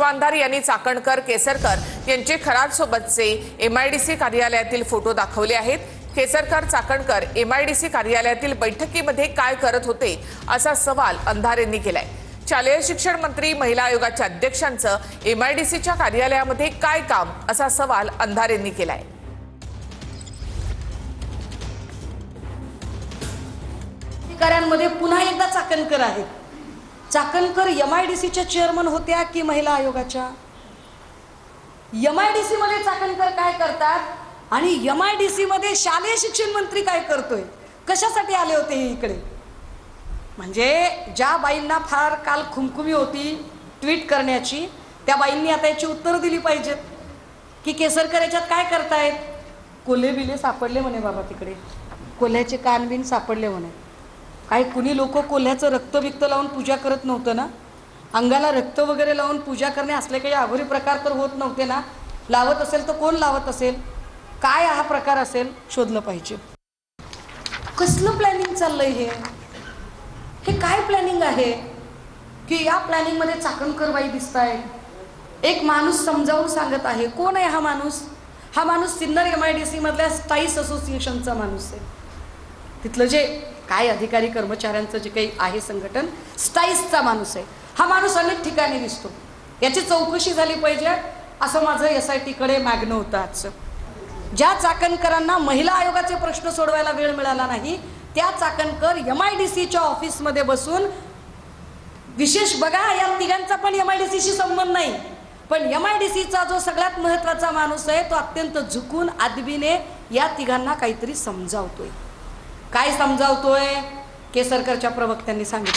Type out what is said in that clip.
अंधारे यांनी चाकणकर केसरकर यांचे खराडसोबतचे एमआयडीसी कार्यालयातील फोटो दाखवले आहेत। केसरकर चाकणकर एमआयडीसी कार्यालयातील बैठकीमध्ये काय करत होते असा सवाल अंधारेंनी केलाय। शालेय शिक्षण मंत्री महिला आयोगाच्या अध्यक्षांचं एमआयडीसीच्या कार्यालयामध्ये काय काम असा सवाल अंधारेंनी केलाय। अधिकाऱ्यांमध्ये पुन्हा एकदा चाकणकर आहेत। चाकणकर एमआयडीसीच्या चेअरमन होत्या की महिला आयोगाच्या? एमआयडीसी मध्ये चाकणकर काय करतात आणि एमआयडीसी मध्ये शालेय शिक्षण मंत्री काय करतोय? कशासाठी आले होते हे इकडे? म्हणजे ज्या बाईंना फार काल खुमखुमी होती ट्विट करण्याची, त्या बाईंनी आता याची उत्तर दिली पाहिजेत की केसरकर याच्यात काय करतायत? कोल्हे बिले सापडले म्हणे बाबा, तिकडे कोल्ह्याचे कानबिन सापडले म्हणे। काही कुणी लोक कोल्ह्याचं रक्त बिक्त लावून पूजा करत नव्हतं ना? अंगाला रक्त वगैरे लावून पूजा करणे असले काही अघोरी प्रकार तर होत नव्हते ना? लावत असेल तर कोण लावत असेल? काय हा प्रकार असेल शोधलं पाहिजे। कसलं प्लॅनिंग चाललंय हे? हे काय प्लॅनिंग आहे की या प्लॅनिंग मध्ये चाकणकर बाई दिसताय? एक माणूस समजावून सांगत आहे। कोण आहे हा माणूस? हा माणूस सिन्नर एमआयडीसी मधल्या स्टाईस असोसिएशनचा माणूस आहे। तिथलं जे काय अधिकारी कर्मचाऱ्यांचं जे काही आहे संघटन, स्टाईसचा माणूस आहे। हा माणूस अनेक ठिकाणी दिसतो, याची चौकशी झाली पाहिजे असं माझं SIT कडे मागणं होतं आजचं। ज्या चाकणकरांना महिला आयोगाचे प्रश्न सोडवायला वेळ मिळाला नाही, त्या चाकणकर एमआयडीसीच्या ऑफिसमध्ये बसून विशेष बघा, या तिघांचा पण एमआयडीसीशी संबंध नाही, पण एमआयडीसीचा जो सगळ्यात महत्त्वाचा माणूस आहे तो अत्यंत झुकून आदबीने या तिघांना काहीतरी समजावतोय। काय समजावतोय? केसरकरच्या प्रवक्त्यांनी सांगितलं।